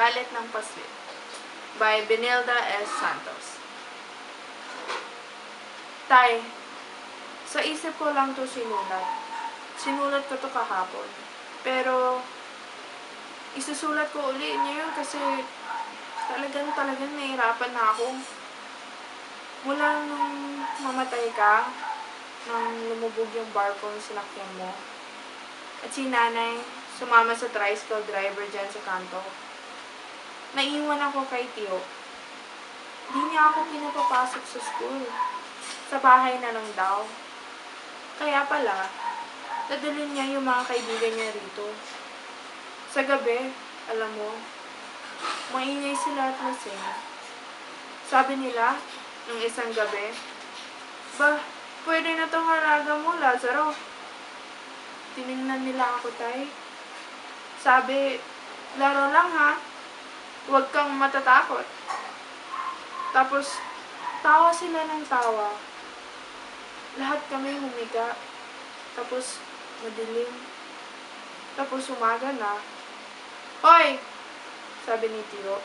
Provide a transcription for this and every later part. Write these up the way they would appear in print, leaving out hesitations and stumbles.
Dalit ng Paslit by Benilda S. Santos. Tay, sa isip ko lang to sinulat. Sinulat ko to kahapon. Pero, isusulat ko uli ngayon kasi talagang nahihirapan na ako. Mula nung mamatay ka, nang lumubog yung barko ng sinakyan mo, at si nanay sumama sa tricycle driver dyan sa kanto, naiwan ako kay Tiyo. Di niya ako pinapapasok sa school. Sa bahay na lang daw. Kaya pala, dadalhin niya yung mga kaibigan niya rito. Sa gabi, alam mo, maingay sila at lasing. Sabi nila, nung isang gabi, "Ba, pwede na tong halaga mo, Lazaro." Tinignan nila ako, tay. Sabi, "Laro lang ha. Huwag kang matatakot." Tapos, tawa sila ng tawa. Lahat kami humiga. Tapos, madilim. Tapos, umaga na. "Hoy!" sabi ni Tio.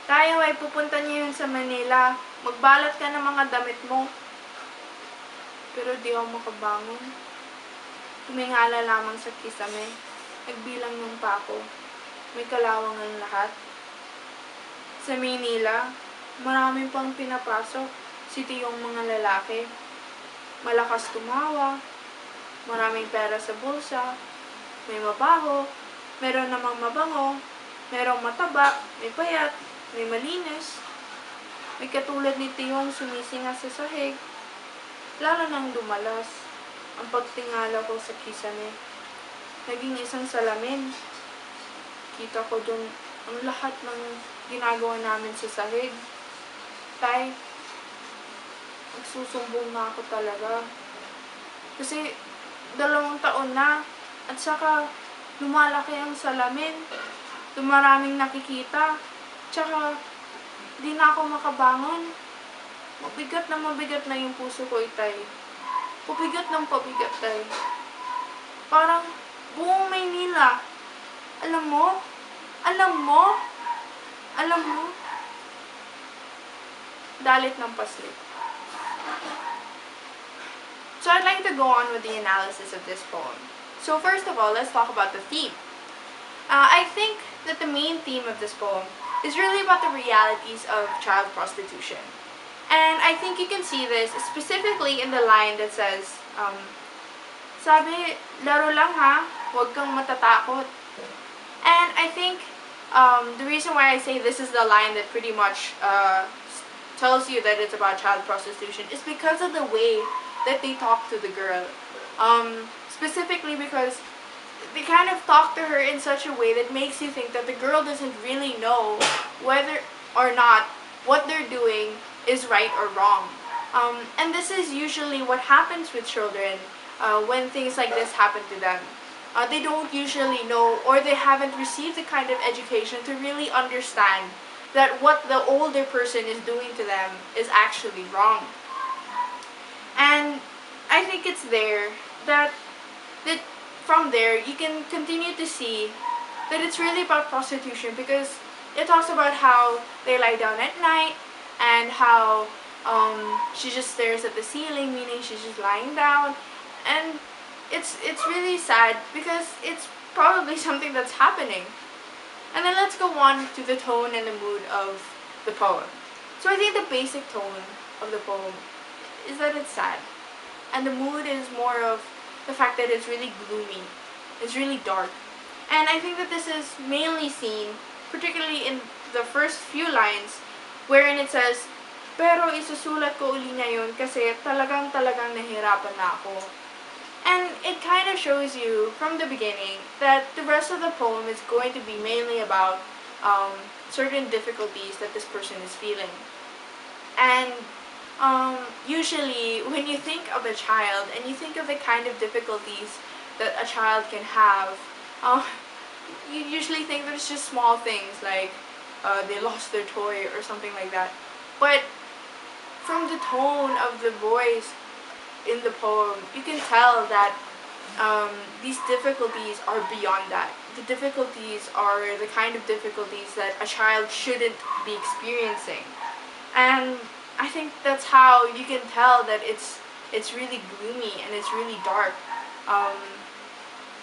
"Tayo ay pupunta niyo yun sa Manila. Magbalat ka ng mga damit mo." Pero di ako makabangon. Tumingala lamang sa kisame. Nagbilang ng pako. May kalawang ang lahat. Sa Manila, maraming pang pinapasok si Tiyong mga lalaki. Malakas tumawa. Maraming pera sa bulsa. May mabaho. Meron namang mabango. Merong mataba. May payat. May malinis. May katulad ni Tiyong sumisinga sa sahig. Lalo nang dumalas ang pagtingala ko sa kisame. Naging isang salamin. Kita ko dun ang lahat ng ginagawa namin sa sahig. Tay, magsusumbong na ako talaga. Kasi 2 taon na at saka lumalaki ang salamin. Dumaraming nakikita. Tsaka di na ako makabangon. Mabigat na yung puso ko, itay. Pabigat ng pabigat, tay. Parang buong Maynila. Alam mo? Dalit ng Paslit. So I'd like to go on with the analysis of this poem. So first of all, let's talk about the theme. I think that the main theme of this poem is really about the realities of child prostitution. And I think you can see this specifically in the line that says, sabi, "Laro lang ha, huwag kang matatakot." And I think the reason why I say this is the line that pretty much tells you that it's about child prostitution is because of the way that they talk to the girl. Specifically because they kind of talk to her in such a way that makes you think that the girl doesn't really know whether or not what they're doing is right or wrong. And this is usually what happens with children when things like this happen to them. They don't usually know, or they haven't received the kind of education to really understand that what the older person is doing to them is actually wrong. And I think it's there that from there you can continue to see that it's really about prostitution, because it talks about how they lie down at night and how she just stares at the ceiling, meaning she's just lying down. And it's really sad because it's probably something that's happening. And then let's go on to the tone and the mood of the poem. So I think the basic tone of the poem is that it's sad. And the mood is more of the fact that it's really gloomy. It's really dark. And I think that this is mainly seen, particularly in the first few lines, wherein it says, "Pero isusulat ko uli ngayon kasi talagang nahirapan na ako." And it kind of shows you from the beginning that the rest of the poem is going to be mainly about certain difficulties that this person is feeling. And usually when you think of a child and you think of the kind of difficulties that a child can have, you usually think there's just small things like they lost their toy or something like that. But from the tone of the voice in the poem, you can tell that these difficulties are beyond that. The difficulties are the kind of difficulties that a child shouldn't be experiencing. And I think that's how you can tell that it's really gloomy and it's really dark, um,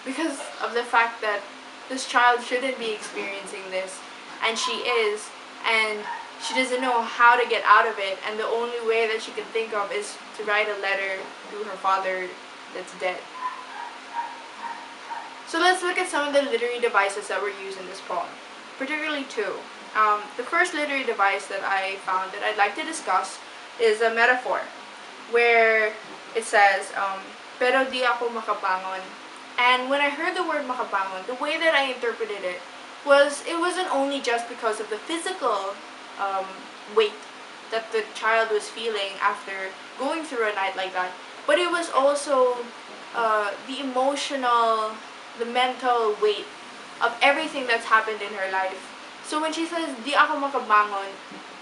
because of the fact that this child shouldn't be experiencing this, and she is, and she doesn't know how to get out of it, and the only way that she can think of is to write a letter to her father that's dead. So let's look at some of the literary devices that were used in this poem, particularly two. The first literary device that I found that I'd like to discuss is a metaphor, where it says, pero di ako makabangon. And when I heard the word makabangon, the way that I interpreted it wasn't only just because of the physical weight that the child was feeling after going through a night like that, but it was also the emotional, the mental weight of everything that's happened in her life. So when she says, di ako makabangon,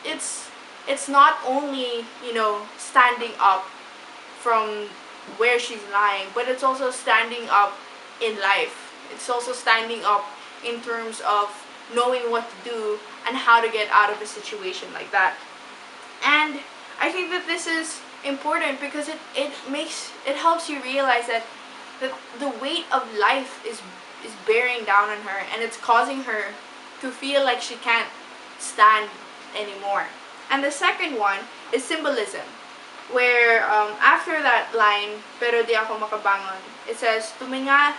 it's not only, standing up from where she's lying, but it's also standing up in life. It's also standing up in terms of knowing what to do and how to get out of a situation like that. And I think that this is important because it helps you realize that the weight of life is bearing down on her, and it's causing her to feel like she can't stand anymore. And the second one is symbolism, where after that line, pero di ako makabangon, it says, tumingala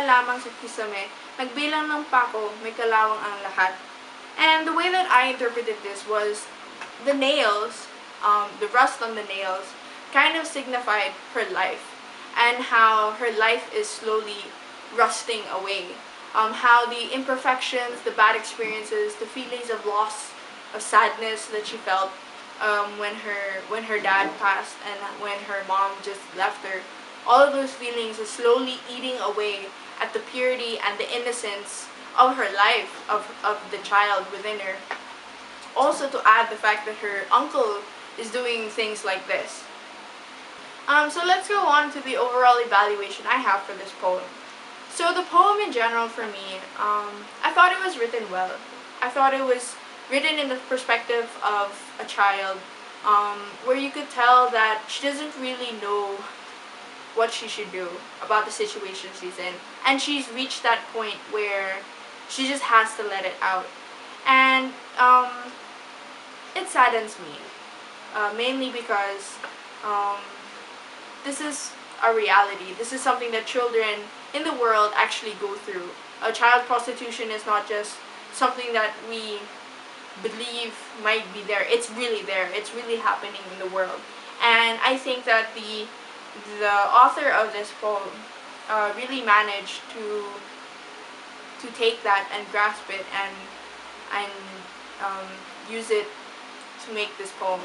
lamang sa kisame, nagbilang ng pako, may kalawang ang lahat. And the way that I interpreted this was the nails, the rust on the nails, kind of signified her life, and how her life is slowly rusting away. How the imperfections, the bad experiences, the feelings of loss, of sadness that she felt when her dad passed and when her mom just left her, all of those feelings are slowly eating away at the purity and the innocence of her life, of the child within her. Also, to add the fact that her uncle is doing things like this. So let's go on to the overall evaluation I have for this poem. So the poem in general for me, I thought it was written well. I thought it was written in the perspective of a child, where you could tell that she doesn't really know what she should do about the situation she's in. And she's reached that point where she just has to let it out. And it saddens me, mainly because this is a reality. This is something that children in the world actually go through. Child prostitution is not just something that we believe might be there. It's really there. It's really happening in the world. And I think that the author of this poem really managed to take that and grasp it and use it to make this poem.